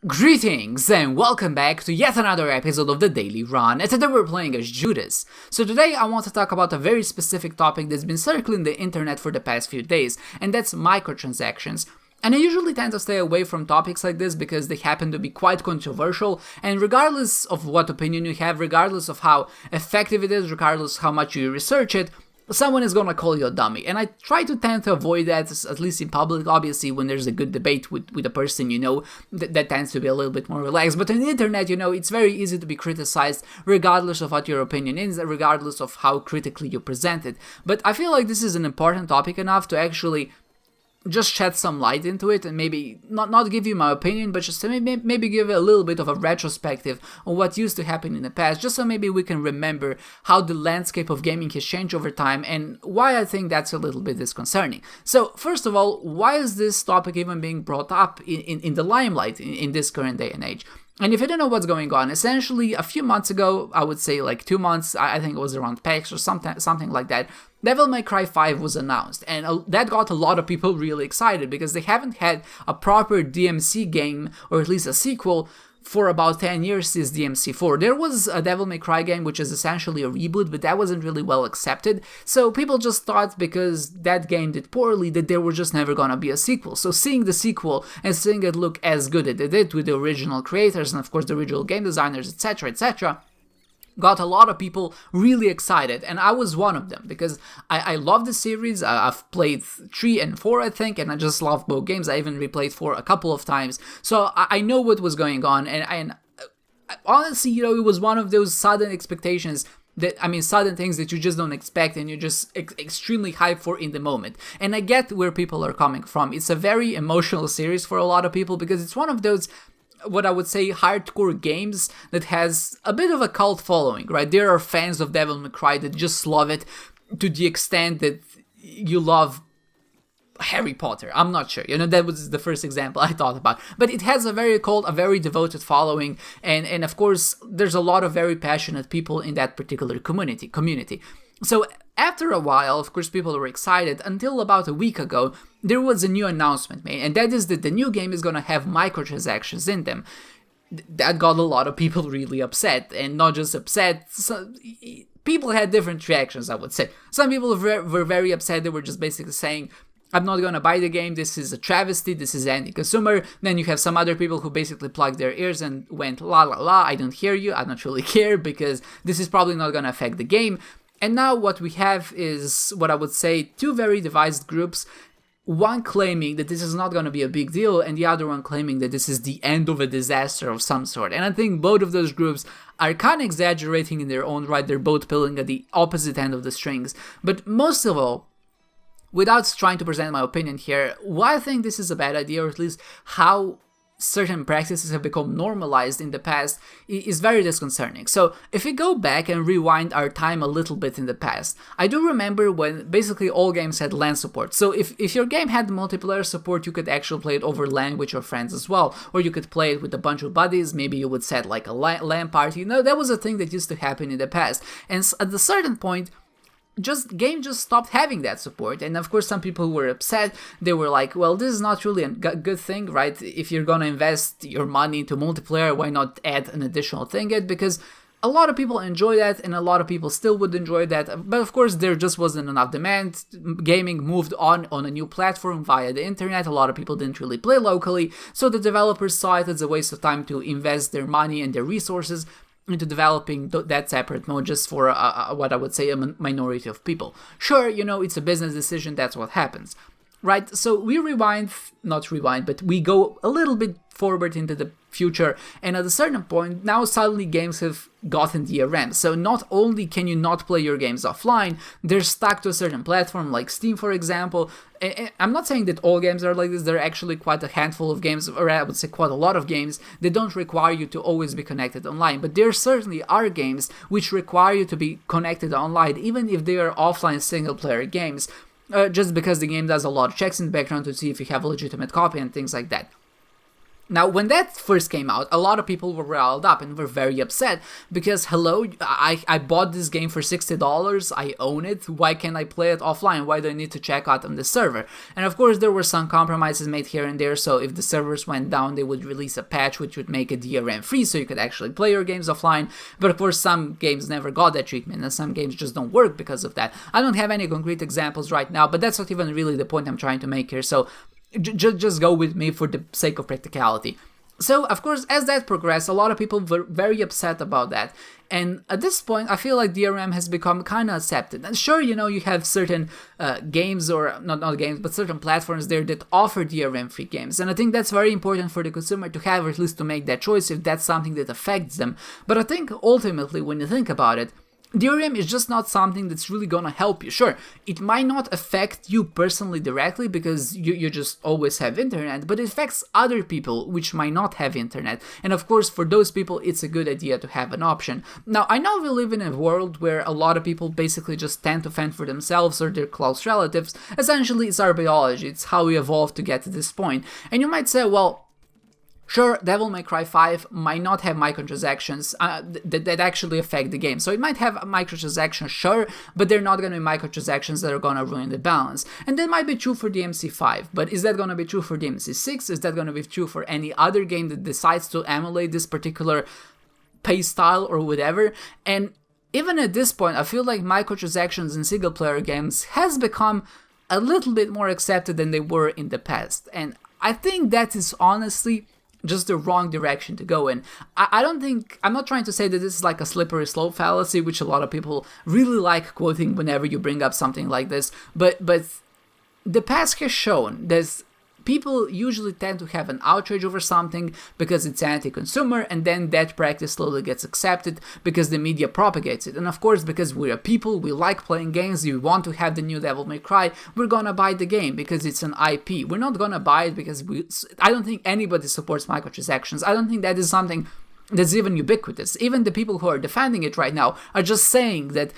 Greetings and welcome back to yet another episode of the Daily Run, and today we're playing as Judas. So today I want to talk about a very specific topic that's been circling the internet for the past few days, and that's microtransactions. And I usually tend to stay away from topics like this because they happen to be quite controversial, and regardless of what opinion you have, regardless of how effective it is, regardless of how much you research it, someone is gonna call you a dummy, and I try to tend to avoid that, at least in public. Obviously, when there's a good debate with a person, that tends to be a little bit more relaxed, but on the internet, it's very easy to be criticized, regardless of what your opinion is, regardless of how critically you present it. But I feel like this is an important topic enough to actually just shed some light into it, and maybe not give you my opinion, but just to maybe give a little bit of a retrospective on what used to happen in the past, just so maybe we can remember how the landscape of gaming has changed over time and why I think that's a little bit disconcerting. So first of all, why is this topic even being brought up in the limelight in this current day and age? And if you don't know what's going on, essentially a few months ago, I would say like 2 months, I think it was around PAX or something like that, Devil May Cry 5 was announced, and that got a lot of people really excited because they haven't had a proper DMC game, or at least a sequel, for about 10 years since DMC4. There was a Devil May Cry game which is essentially a reboot, but that wasn't really well accepted, so people just thought because that game did poorly that there was just never gonna be a sequel. So seeing the sequel and seeing it look as good as it did with the original creators and of course the original game designers, etc., got a lot of people really excited, and I was one of them because I love the series. I've played 3 and 4, I think, and I just love both games. I even replayed 4 a couple of times, so I know what was going on, and honestly, it was one of those sudden expectations sudden things that you just don't expect and you're just extremely hyped for in the moment. And I get where people are coming from. It's a very emotional series for a lot of people because it's one of those, what I would say, hardcore games that has a bit of a cult following, right? There are fans of Devil May Cry that just love it to the extent that you love Harry Potter. I'm not sure, that was the first example I thought about, but it has a very cult, a very devoted following, and of course there's a lot of very passionate people in that particular community. So after a while, of course, people were excited until about a week ago, there was a new announcement made, and that is that the new game is going to have microtransactions in them. That got a lot of people really upset, and not just upset, people had different reactions, I would say. Some people were very upset. They were just basically saying, I'm not going to buy the game, this is a travesty, this is anti-consumer. Then you have some other people who basically plugged their ears and went, la la la, I don't hear you, I don't really care, because this is probably not going to affect the game. And now what we have is, what I would say, 2 very divided groups, one claiming that this is not going to be a big deal, and the other one claiming that this is the end of a disaster of some sort. And I think both of those groups are kind of exaggerating in their own right. They're both pulling at the opposite end of the strings. But most of all, without trying to present my opinion here, why I think this is a bad idea, or at least how certain practices have become normalized in the past, is very disconcerting. So if we go back and rewind our time a little bit in the past, I do remember when basically all games had LAN support. So if your game had multiplayer support, you could actually play it over LAN with your friends as well, or you could play it with a bunch of buddies. Maybe you would set like a LAN party. That was a thing that used to happen in the past, and at a certain point, game just stopped having that support. And of course some people were upset. They were like, well, this is not really a good thing, right? If you're gonna invest your money into multiplayer, why not add an additional thing? Because a lot of people enjoy that, and a lot of people still would enjoy that, but of course there just wasn't enough demand. Gaming moved on a new platform via the internet. A lot of people didn't really play locally, so the developers saw it as a waste of time to invest their money and their resources into developing that separate mode just for what I would say a minority of people. Sure, it's a business decision, that's what happens, right? So we but we go a little bit forward into the future, and at a certain point, now suddenly games have gotten DRM. So not only can you not play your games offline, they're stuck to a certain platform like Steam, for example. And I'm not saying that all games are like this. There are actually quite a handful of games, or I would say quite a lot of games, that don't require you to always be connected online. But there certainly are games which require you to be connected online, even if they are offline single-player games, just because the game does a lot of checks in the background to see if you have a legitimate copy and things like that. Now, when that first came out, a lot of people were riled up and were very upset because, hello, I bought this game for $60, I own it, why can't I play it offline? Why do I need to check out on the server? And of course, there were some compromises made here and there, so if the servers went down, they would release a patch which would make it DRM free, so you could actually play your games offline. But of course, some games never got that treatment, and some games just don't work because of that. I don't have any concrete examples right now, but that's not even really the point I'm trying to make here, so just go with me for the sake of practicality. So, of course, as that progressed, a lot of people were very upset about that. And at this point, I feel like DRM has become kind of accepted. And sure, you have certain games, or not games, but certain platforms there that offer DRM-free games. And I think that's very important for the consumer to have, or at least to make that choice if that's something that affects them. But I think ultimately, when you think about it, DRM is just not something that's really gonna help you. Sure, it might not affect you personally directly because you just always have internet, but it affects other people which might not have internet. And of course, for those people, it's a good idea to have an option. Now, I know we live in a world where a lot of people basically just tend to fend for themselves or their close relatives. Essentially, it's our biology. It's how we evolved to get to this point. And you might say, well, sure, Devil May Cry 5 might not have microtransactions that actually affect the game. So it might have microtransactions, sure, but they're not going to be microtransactions that are going to ruin the balance. And that might be true for DMC5, but is that going to be true for DMC6? Is that going to be true for any other game that decides to emulate this particular play style or whatever? And even at this point, I feel like microtransactions in single-player games has become a little bit more accepted than they were in the past. And I think that is honestly just the wrong direction to go in. I'm not trying to say that this is like a slippery slope fallacy, which a lot of people really like quoting whenever you bring up something like this, but the past has shown that people usually tend to have an outrage over something because it's anti-consumer, and then that practice slowly gets accepted because the media propagates it. And of course, because we're a people, we like playing games, we want to have the new Devil May Cry, we're gonna buy the game because it's an IP. We're not gonna buy it because I don't think anybody supports microtransactions. I don't think that is something that's even ubiquitous. Even the people who are defending it right now are just saying that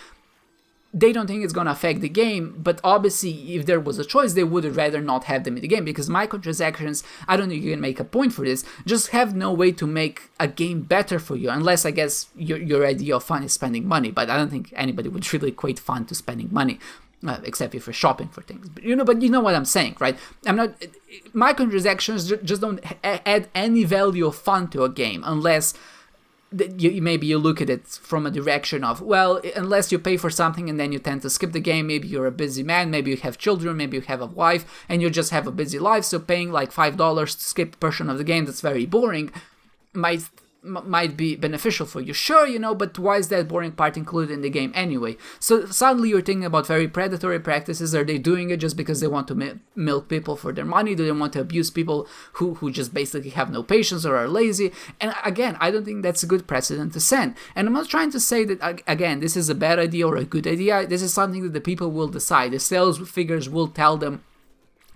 they don't think it's going to affect the game, but obviously if there was a choice, they would rather not have them in the game, because microtransactions, I don't think you can make a point for this, just have no way to make a game better for you, unless I guess your idea of fun is spending money, but I don't think anybody would really equate fun to spending money. Except if you're shopping for things, but you know what I'm saying, right? Microtransactions just don't add any value of fun to a game, unless maybe you look at it from a direction of, well, unless you pay for something and then you tend to skip the game, maybe you're a busy man, maybe you have children, maybe you have a wife, and you just have a busy life, so paying like $5 to skip a portion of the game that's very boring might be beneficial for you. Sure, but why is that boring part included in the game anyway? So suddenly you're thinking about very predatory practices. Are they doing it just because they want to milk people for their money? Do they want to abuse people who just basically have no patience or are lazy? And again, I don't think that's a good precedent to set. And I'm not trying to say that, again, this is a bad idea or a good idea. This is something that the people will decide. The sales figures will tell them,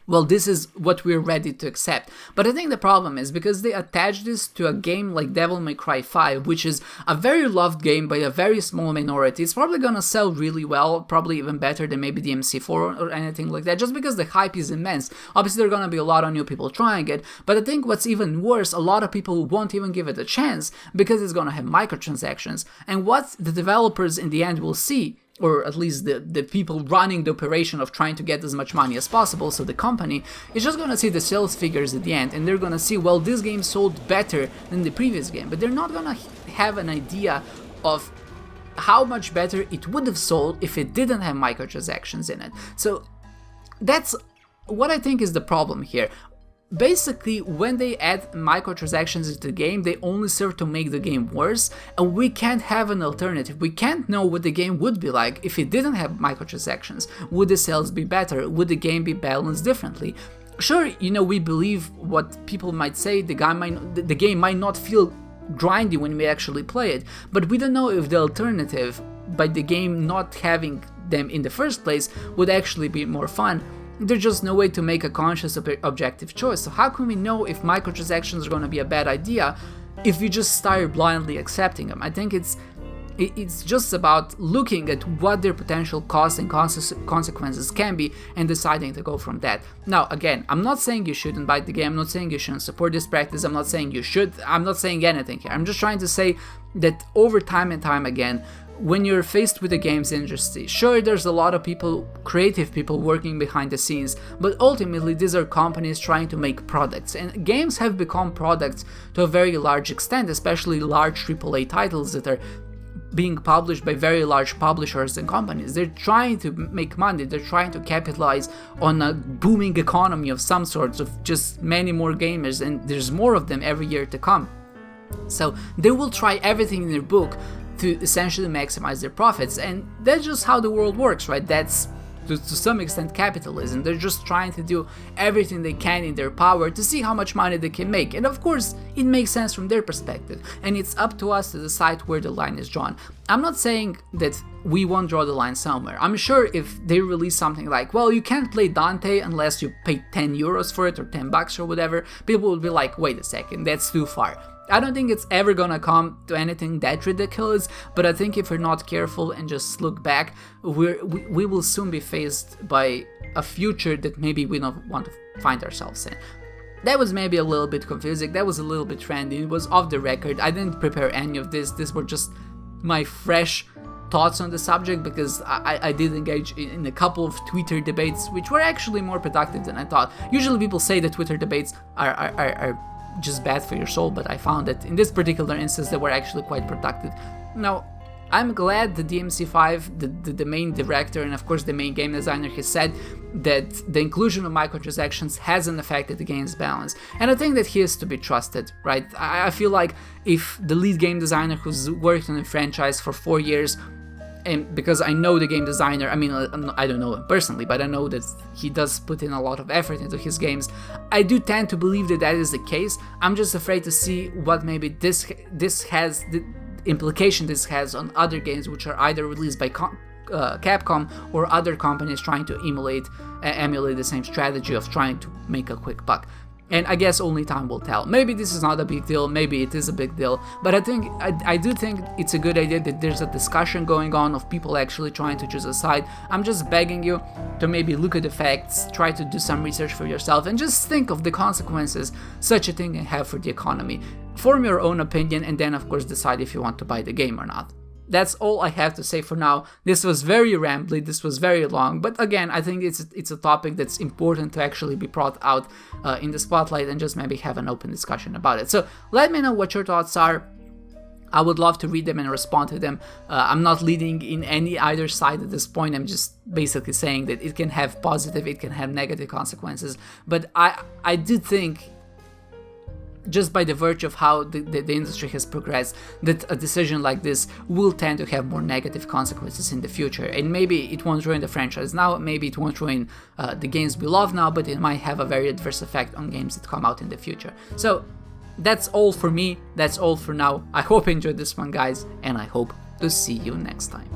well, this is what we're ready to accept. But I think the problem is because they attach this to a game like Devil May Cry 5, which is a very loved game by a very small minority. It's probably gonna sell really well, probably even better than maybe DMC4 or anything like that, just because the hype is immense. Obviously, there are gonna be a lot of new people trying it, but I think what's even worse, a lot of people won't even give it a chance because it's gonna have microtransactions. And what the developers in the end will see, or at least the people running the operation of trying to get as much money as possible, so the company is just going to see the sales figures at the end, and they're going to see, well, this game sold better than the previous game, but they're not going to have an idea of how much better it would have sold if it didn't have microtransactions in it. So that's what I think is the problem here. Basically, when they add microtransactions into the game, they only serve to make the game worse, and we can't have an alternative. We can't know what the game would be like if it didn't have microtransactions. Would the sales be better? Would the game be balanced differently? Sure, we believe what people might say, the game might not feel grindy when we actually play it, but we don't know if the alternative, by the game not having them in the first place, would actually be more fun. There's just no way to make a conscious objective choice. So how can we know if microtransactions are going to be a bad idea if we just start blindly accepting them? I think it's It's just about looking at what their potential costs and consequences can be and deciding to go from that. Now, again, I'm not saying you shouldn't buy the game, I'm not saying you shouldn't support this practice, I'm not saying you should, I'm not saying anything here. I'm just trying to say that over time and time again, when you're faced with the games industry, sure, there's a lot of people, creative people working behind the scenes, but ultimately these are companies trying to make products, and games have become products to a very large extent, especially large AAA titles that are being published by very large publishers and companies. They're trying to make money, they're trying to capitalize on a booming economy of some sorts, of just many more gamers, and there's more of them every year to come. So they will try everything in their book to essentially maximize their profits, and that's just how the world works, right? That's to some extent capitalism. They're just trying to do everything they can in their power to see how much money they can make, and of course it makes sense from their perspective, and it's up to us to decide where the line is drawn. I'm not saying that we won't draw the line somewhere. I'm sure if they release something like, well, you can't play Dante unless you pay 10 euros for it or 10 bucks or whatever, people will be like, wait a second, that's too far. I don't think it's ever gonna come to anything that ridiculous, but I think if we're not careful and just look back, we will soon be faced by a future that maybe we don't want to find ourselves in. That was maybe a little bit confusing, that was a little bit trendy, it was off the record, I didn't prepare any of this, these were just my fresh thoughts on the subject, because I did engage in a couple of Twitter debates, which were actually more productive than I thought. Usually people say that Twitter debates are just bad for your soul, but I found that in this particular instance they were actually quite productive. Now, I'm glad the DMC5, the main director and of course the main game designer, has said that the inclusion of microtransactions hasn't affected the game's balance, and I think that he is to be trusted, right? I feel like if the lead game designer who's worked on the franchise for 4 years, and because I know the game designer, I mean, I don't know him personally, but I know that he does put in a lot of effort into his games, I do tend to believe that that is the case. I'm just afraid to see what maybe this has, the implication this has on other games which are either released by Capcom or other companies trying to emulate the same strategy of trying to make a quick buck. And I guess only time will tell. Maybe this is not a big deal, maybe it is a big deal, but I do think it's a good idea that there's a discussion going on of people actually trying to choose a side. I'm just begging you to maybe look at the facts, try to do some research for yourself, and just think of the consequences such a thing can have for the economy. Form your own opinion, and then of course decide if you want to buy the game or not. That's all I have to say for now. This was very rambly, this was very long, but again, I think it's a topic that's important to actually be brought out in the spotlight and just maybe have an open discussion about it. So let me know what your thoughts are. I would love to read them and respond to them. I'm not leading in any either side at this point. I'm just basically saying that it can have positive, it can have negative consequences, but I do think, just by the virtue of how the industry has progressed, that a decision like this will tend to have more negative consequences in the future. And maybe it won't ruin the franchise now, maybe it won't ruin the games we love now, but it might have a very adverse effect on games that come out in the future. So that's all for me, that's all for now. I hope you enjoyed this one, guys, and I hope to see you next time.